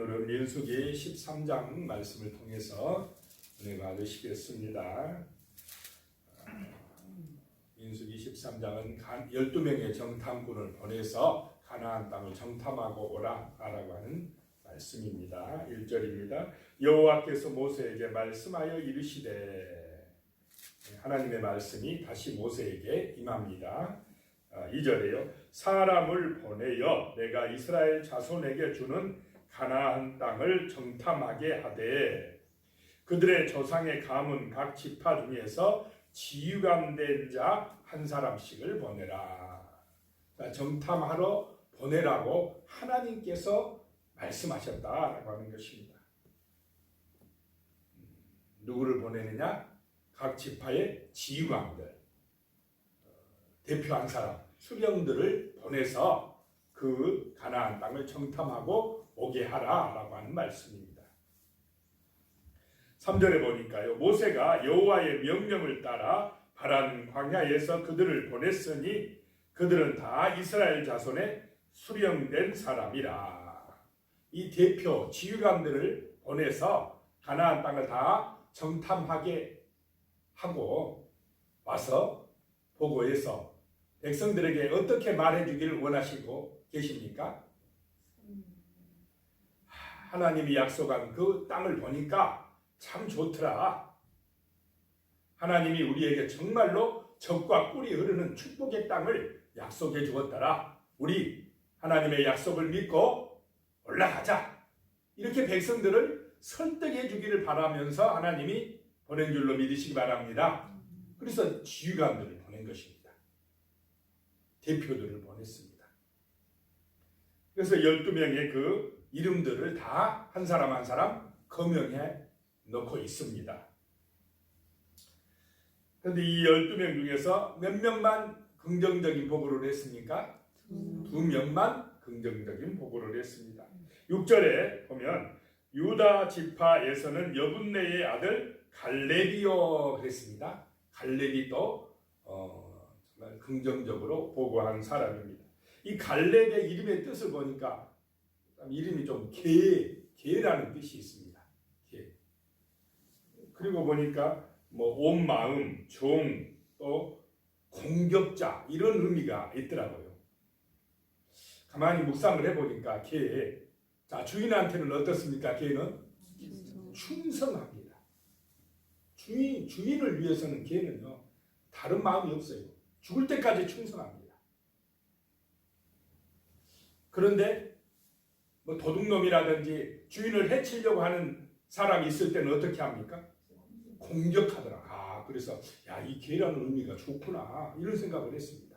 오늘은 민수기 13장 말씀을 통해서 은혜 받으시겠습니다. 민수기 13장은 12명의 정탐꾼을 보내서 가나안 땅을 정탐하고 오라라고 하는 말씀입니다. 1절입니다. 여호와께서 모세에게 말씀하여 이르시되, 하나님의 말씀이 다시 모세에게 임합니다. 2절에요. 사람을 보내어 내가 이스라엘 자손에게 주는 가나안 땅을 정탐하게 하되 그들의 조상의 가문 각 지파 중에서 지휘관된 자 한 사람씩을 보내라. 정탐하러 보내라고 하나님께서 말씀하셨다라고 하는 것입니다. 누구를 보내느냐? 각 지파의 지휘관들, 대표한 사람, 수령들을 보내서 그 가나안 땅을 정탐하고 오게 하라라고 하는 말씀입니다. 3절에 보니까요. 모세가 여호와의 명령을 따라 바란 광야에서 그들을 보냈으니 그들은 다 이스라엘 자손의 수령된 사람이라. 이 대표 지휘관들을 보내서 가나안 땅을 다 정탐하게 하고 와서 보고해서 백성들에게 어떻게 말해주기를 원하시고 계십니까? 하나님이 약속한 그 땅을 보니까 참 좋더라. 하나님이 우리에게 정말로 젖과 꿀이 흐르는 축복의 땅을 약속해 주었더라. 우리 하나님의 약속을 믿고 올라가자. 이렇게 백성들을 설득해 주기를 바라면서 하나님이 보낸 줄로 믿으시기 바랍니다. 그래서 지휘관들을 보낸 것입니다. 대표들을 보냈습니다. 그래서 12명의 그 이름들을 다 한 사람 한 사람 거명해 놓고 있습니다. 그런데 이 12명 중에서 몇 명만 긍정적인 보고를 했습니까? 2명만 긍정적인 보고를 했습니다. 6절에 보면 유다 지파에서는 여분네의 아들 갈렙이요 그랬습니다. 갈렙이 또 정말 긍정적으로 보고한 사람입니다. 이 갈렙의 이름의 뜻을 보니까 이름이 좀 개라는 뜻이 있습니다. 개. 그리고 보니까 온 마음, 종, 또 공격자 이런 의미가 있더라고요. 가만히 묵상을 해보니까 개, 자 주인한테는 어떻습니까? 개는 충성합니다. 주인을 위해서는 개는요 다른 마음이 없어요. 죽을 때까지 충성합니다. 그런데 도둑놈이라든지 주인을 해치려고 하는 사람이 있을 때는 어떻게 합니까? 공격하더라. 그래서 이 개라는 의미가 좋구나 이런 생각을 했습니다.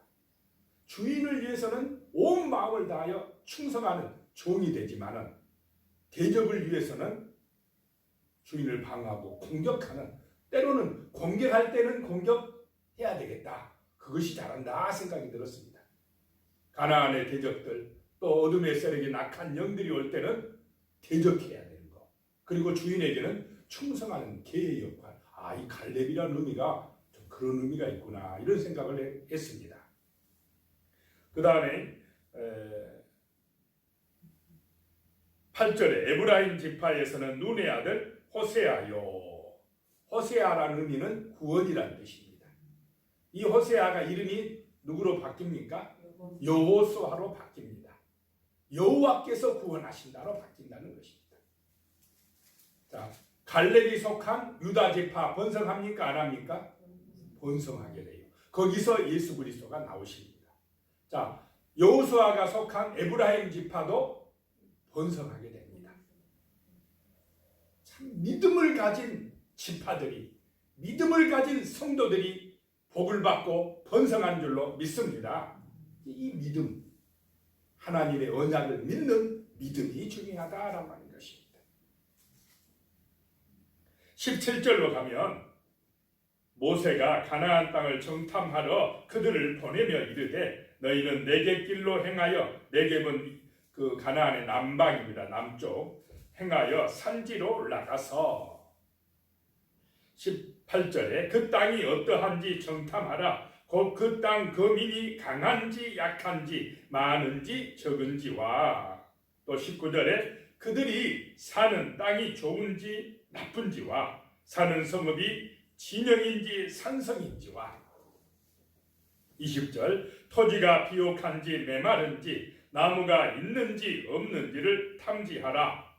주인을 위해서는 온 마음을 다하여 충성하는 종이 되지만은 대적을 위해서는 주인을 방어하고 공격하는, 때로는 공격할 때는 공격해야 되겠다. 그것이 잘한다 생각이 들었습니다. 가나안의 대적들, 또 어둠의 세력이 낙한 영들이 올 때는 대적해야 되는 거. 그리고 주인에게는 충성하는 개의 역할. 이 갈렙이라는 의미가 좀 그런 의미가 있구나 이런 생각을 했습니다. 그 다음에 8절에 에브라임 지파에서는 눈의 아들 호세아요. 호세아라는 의미는 구원이라는 뜻입니다. 이 호세아가 이름이 누구로 바뀝니까? 여호수아로 바뀝니다. 여호와께서 구원하신다로 바뀐다는 것입니다. 자, 갈렙이 속한 유다 지파 번성합니까? 안 합니까? 번성하게 돼요. 거기서 예수 그리스도가 나오십니다. 자, 여호수아가 속한 에브라임 지파도 번성하게 됩니다. 참 믿음을 가진 지파들이, 믿음을 가진 성도들이 복을 받고 번성한 줄로 믿습니다. 이 믿음, 하나님의 언약을 믿는 믿음이 중요하다라고 하는 것입니다. 17절로 가면 모세가 가나안 땅을 정탐하러 그들을 보내며 이르되 너희는 네겝길로 행하여, 네겝은 그 가나안의 남방입니다. 남쪽 행하여 산지로 올라가서 18절에 그 땅이 어떠한지 정탐하라. 곧 그 땅 거민이 강한지 약한지 많은지 적은지와, 또 19절에 그들이 사는 땅이 좋은지 나쁜지와 사는 성읍이 진영인지 산성인지와 20절 토지가 비옥한지 메마른지 나무가 있는지 없는지를 탐지하라.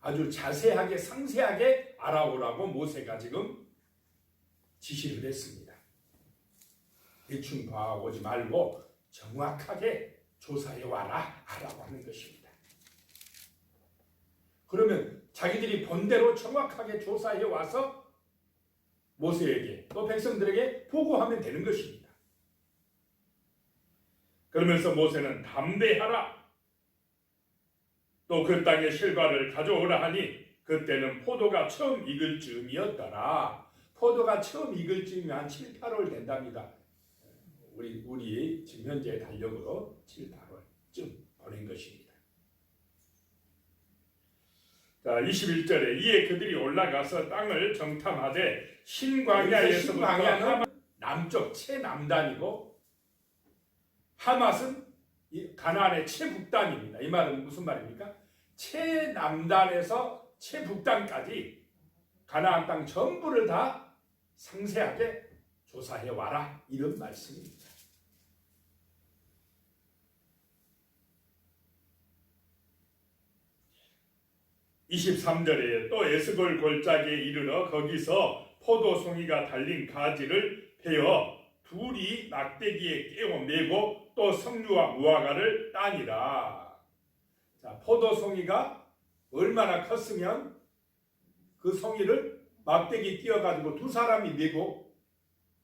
아주 자세하게 상세하게 알아오라고 모세가 지금 지시를 했습니다. 대충 봐오지 말고 정확하게 조사해 와라 하라고 하는 것입니다. 그러면 자기들이 본대로 정확하게 조사해 와서 모세에게 또 백성들에게 보고하면 되는 것입니다. 그러면서 모세는 담대하라. 또 그 땅의 실과를 가져오라 하니 그때는 포도가 처음 익을 즈음이었더라. 포도가 처음 익을 즈음이 한 7, 8월 된답니다. 우리 지금 현재 달력으로 7, 8월쯤 보낸 것입니다. 자, 21절에 이에 그들이 올라가서 땅을 정탐하되 신광야에서부터 하맛 남쪽 최남단이고 하맛은 가나안의 최북단입니다. 이 말은 무슨 말입니까? 최남단에서 최북단까지 가나안 땅 전부를 다 상세하게 조사해 와라, 이런 말씀입니다. (23절에) 또 에스골 골짜기에 이르러 거기서 포도송이가 달린 가지를 베어 둘이 낙대기에 깨워 메고 또 석류와 무화과를 따니라. 자, 포도송이가 얼마나 컸으면 그 송이를 막대기 띄어가지고 두 사람이 메고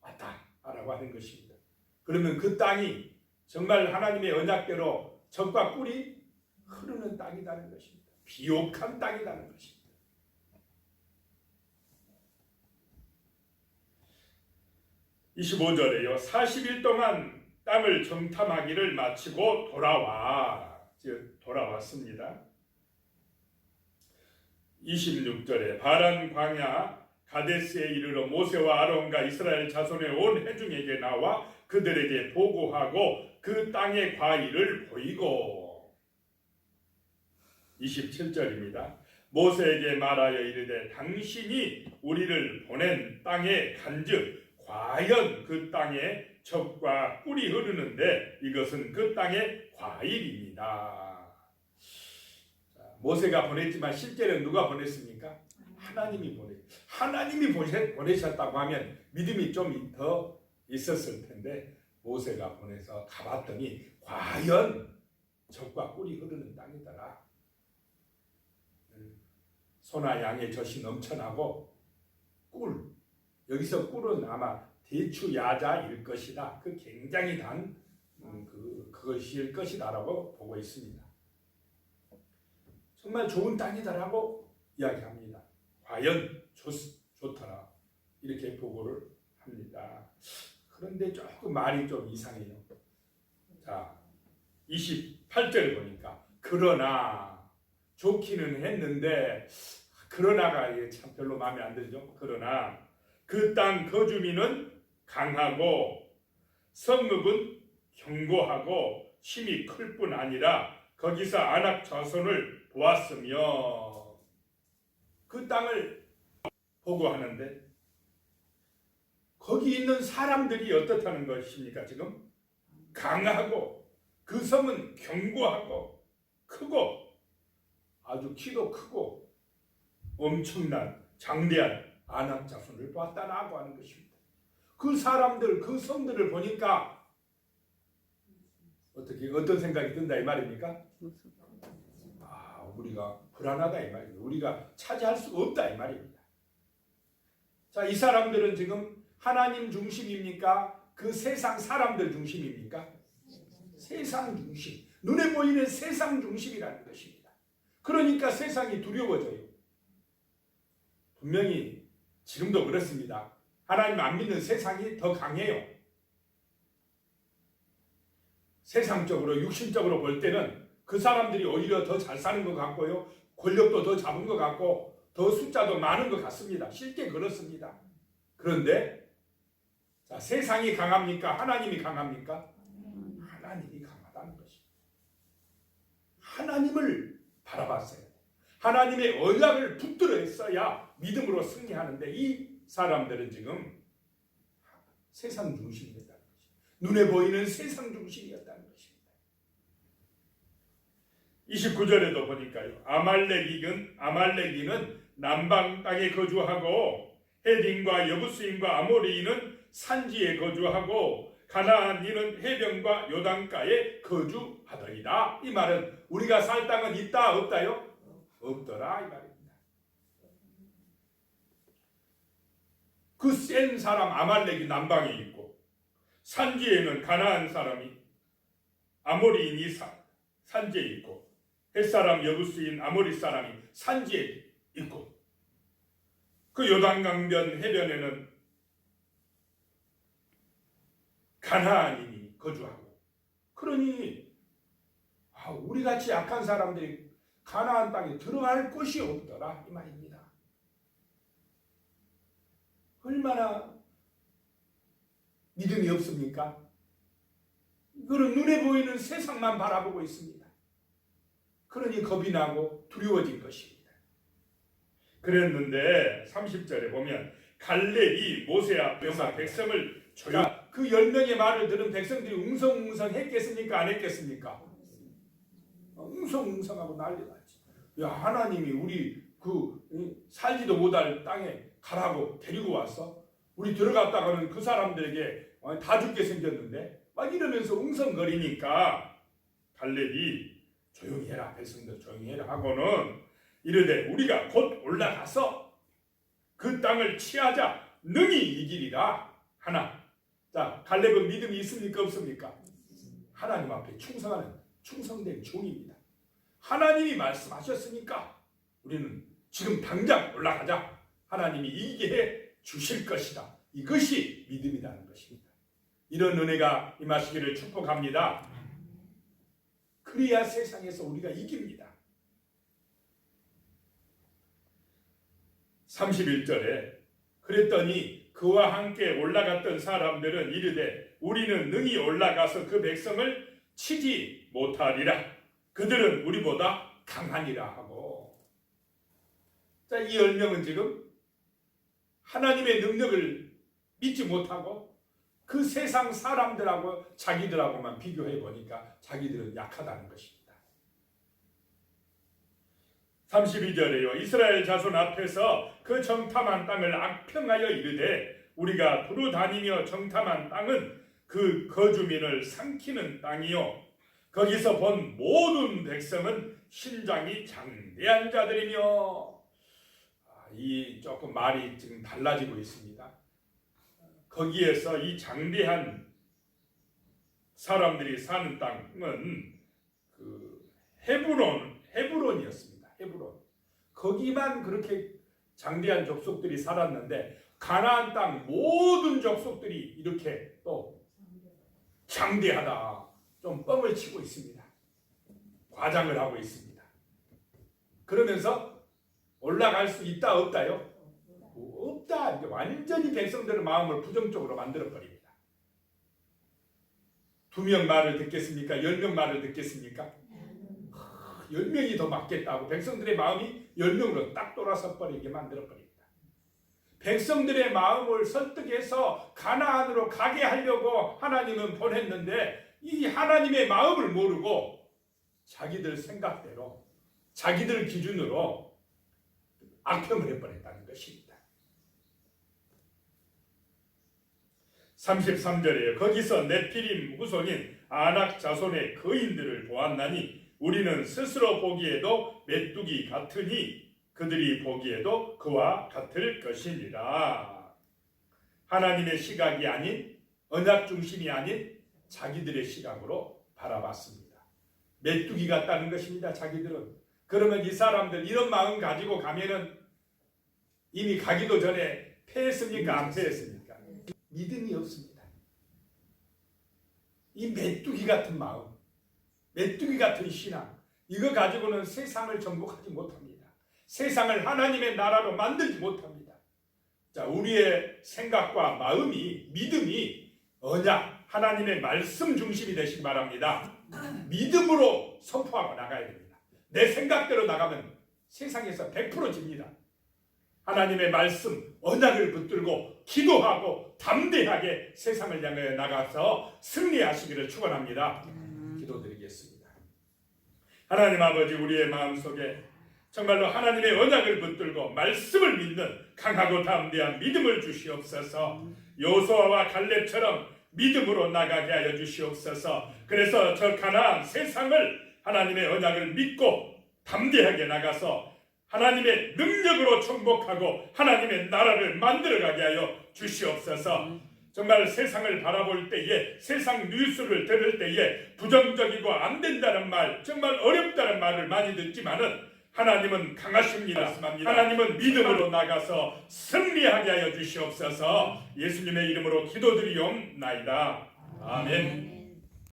왔다라고 하는 것입니다. 그러면 그 땅이 정말 하나님의 언약대로 젖과 꿀이 흐르는 땅이라는 것입니다. 비옥한 땅이라는 것입니다. (25절에요) 40일 동안 땅을 정탐하기를 마치고 돌아왔습니다. 26절에 바란 광야 가데스에 이르러 모세와 아론과 이스라엘 자손의 온 회중에게 나와 그들에게 보고하고 그 땅의 과일을 보이고 27절입니다. 모세에게 말하여 이르되 당신이 우리를 보낸 땅에 간즉 과연 그 땅에 젖과 꿀이 흐르는데 이것은 그 땅의 과일입니다. 모세가 보냈지만 실제로 누가 보냈습니까? 하나님이 보내셨다고 하면 믿음이 좀 더 있었을 텐데 모세가 보내서 가봤더니 과연 젖과 꿀이 흐르는 땅이더라. 소나 양의 젖이 넘쳐나고 꿀, 여기서 꿀은 아마 대추 야자일 것이다. 그 굉장히 단 그것일 것이다라고 보고 있습니다. 정말 좋은 땅이다라고 이야기합니다. 과연 좋더라 이렇게 보고를 합니다. 그런데 조금 말이 좀 이상해요. 자, 28절 보니까 그러나 좋기는 했는데 그러나가 참 별로 마음에 안 들죠. 그러나 그 땅 거주민은 강하고 성읍은 견고하고 힘이 클 뿐 아니라 거기서 아낙 자손을 보았으며 그 땅을 보고 하는데 거기 있는 사람들이 어떻다는 것입니까? 지금 강하고 그 성은 견고하고 크고 아주 키도 크고 엄청난 장대한 아낙 자손을 보았다라고 하는 것입니다. 그 사람들, 그 성들을 보니까 어떤 생각이 든다 이 말입니까? 우리가 불안하다 이 말입니다. 우리가 차지할 수 없다 이 말입니다. 자, 이 사람들은 지금 하나님 중심입니까? 그 세상 사람들 중심입니까? 세상 중심. 눈에 보이는 세상 중심이라는 것입니다. 그러니까 세상이 두려워져요. 분명히 지금도 그렇습니다. 하나님 안 믿는 세상이 더 강해요. 세상적으로 육신적으로 볼 때는 그 사람들이 오히려 더 잘 사는 것 같고요. 권력도 더 잡은 것 같고 더 숫자도 많은 것 같습니다. 실제 그렇습니다. 그런데 자, 세상이 강합니까? 하나님이 강합니까? 하나님이 강하다는 것입니다. 하나님을 바라봤어요. 하나님의 언약을 붙들어 했어야 믿음으로 승리하는데 이 사람들은 지금 세상 중심이었다는 것입니다. 눈에 보이는 세상 중심이었다는 것입니다. 29절에도 보니까요. 아말렉인은 남방 땅에 거주하고 헤딘과 여부스인과 아모리인은 산지에 거주하고 가나안인은 해변과 요단가에 거주하더이다. 이 말은 우리가 살 땅은 있다 없다요? 없더라 이 말입니다. 그 센 사람 아말렉이 남방에 있고 산지에는 가나안 사람이 아모리인이 산지에 있고 햇사람 여부스인 아모리 사람이 산지에 있고 그 요단강변 해변에는 가나안인이 거주하고 그러니 우리같이 약한 사람들이 가나안 땅에 들어갈 곳이 없더라 이 말입니다. 얼마나 믿음이 없습니까? 그런 눈에 보이는 세상만 바라보고 있습니다. 그러니 겁이 나고 두려워진 것입니다. 그랬는데 30절에 보면 갈렙이 모세 앞에서 백성을 조용히 그 10명의 말을 들은 백성들이 웅성웅성했겠습니까? 안 했겠습니까? 웅성웅성하고 난리 났지. 야, 하나님이 우리 살지도 못할 땅에 가라고 데리고 왔어? 우리 들어갔다가는 그 사람들에게 다 죽게 생겼는데 막 이러면서 웅성거리니까 갈렙이 조용히 해라, 백성들 조용히 해라 하고는 이르되 우리가 곧 올라가서 그 땅을 취하자 능히 이기리라 하나. 자, 갈렙은 믿음이 있습니까 없습니까? 하나님 앞에 충성하는 충성된 종입니다. 하나님이 말씀하셨으니까 우리는 지금 당장 올라가자. 하나님이 이기게 해 주실 것이다. 이것이 믿음이라는 것입니다. 이런 은혜가 임하시기를 축복합니다. 그래야 세상에서 우리가 이깁니다. 31절에 그랬더니 그와 함께 올라갔던 사람들은 이르되 우리는 능히 올라가서 그 백성을 치지 못하리라. 그들은 우리보다 강하니라 하고. 자, 이 10명은 지금 하나님의 능력을 믿지 못하고 그 세상 사람들하고 자기들하고만 비교해 보니까 자기들은 약하다는 것입니다. 32절에요. 이스라엘 자손 앞에서 그 정탐한 땅을 악평하여 이르되 우리가 두루 다니며 정탐한 땅은 그 거주민을 삼키는 땅이요 거기서 본 모든 백성은 신장이 장대한 자들이며. 이 조금 말이 지금 달라지고 있습니다. 거기에서 이 장대한 사람들이 사는 땅은 그 헤브론이었습니다. 헤브론. 거기만 그렇게 장대한 족속들이 살았는데 가나안 땅 모든 족속들이 이렇게 또 장대하다. 좀 뻥을 치고 있습니다. 과장을 하고 있습니다. 그러면서 올라갈 수 있다 없다요? 없다. 이제 완전히 백성들의 마음을 부정적으로 만들어버립니다. 2명 말을 듣겠습니까? 10명 말을 듣겠습니까? 10명이 더 맞겠다고 백성들의 마음이 10명으로 딱 돌아서 버리게 만들어버립니다. 백성들의 마음을 설득해서 가나안으로 가게 하려고 하나님은 보냈는데 이 하나님의 마음을 모르고 자기들 생각대로 자기들 기준으로 악평을 해버렸다는 것입니다. 33절에요. 거기서 네피림 후손인 아낙 자손의 거인들을 보았나니 우리는 스스로 보기에도 메뚜기 같으니 그들이 보기에도 그와 같을 것이니라. 하나님의 시각이 아닌 언약 중심이 아닌 자기들의 시각으로 바라봤습니다. 메뚜기 같다는 것입니다. 자기들은. 그러면 이 사람들 이런 마음 가지고 가면은 이미 가기도 전에 패했습니까? 안 패했습니까? 믿음이 없습니다. 이 메뚜기 같은 마음, 메뚜기 같은 신앙, 이거 가지고는 세상을 정복하지 못합니다. 세상을 하나님의 나라로 만들지 못합니다. 자, 우리의 생각과 마음이, 믿음이 언약, 하나님의 말씀 중심이 되시기 바랍니다. 믿음으로 선포하고 나가야 됩니다. 내 생각대로 나가면 세상에서 100% 집니다. 하나님의 말씀, 언약을 붙들고 기도하고 담대하게 세상을 향해 나가서 승리하시기를 축원합니다. 기도드리겠습니다. 하나님 아버지, 우리의 마음속에 정말로 하나님의 언약을 붙들고 말씀을 믿는 강하고 담대한 믿음을 주시옵소서. 여호수아와 갈렙처럼 믿음으로 나가게 하여 주시옵소서. 그래서 저 가나안 세상을 하나님의 언약을 믿고 담대하게 나가서 하나님의 능력으로 정복하고 하나님의 나라를 만들어가게 하여 주시옵소서. 정말 세상을 바라볼 때에, 세상 뉴스를 들을 때에 부정적이고 안 된다는 말, 정말 어렵다는 말을 많이 듣지만은 하나님은 강하십니다. 하나님은 믿음으로 나가서 승리하게 하여 주시옵소서. 예수님의 이름으로 기도드리옵나이다. 아멘.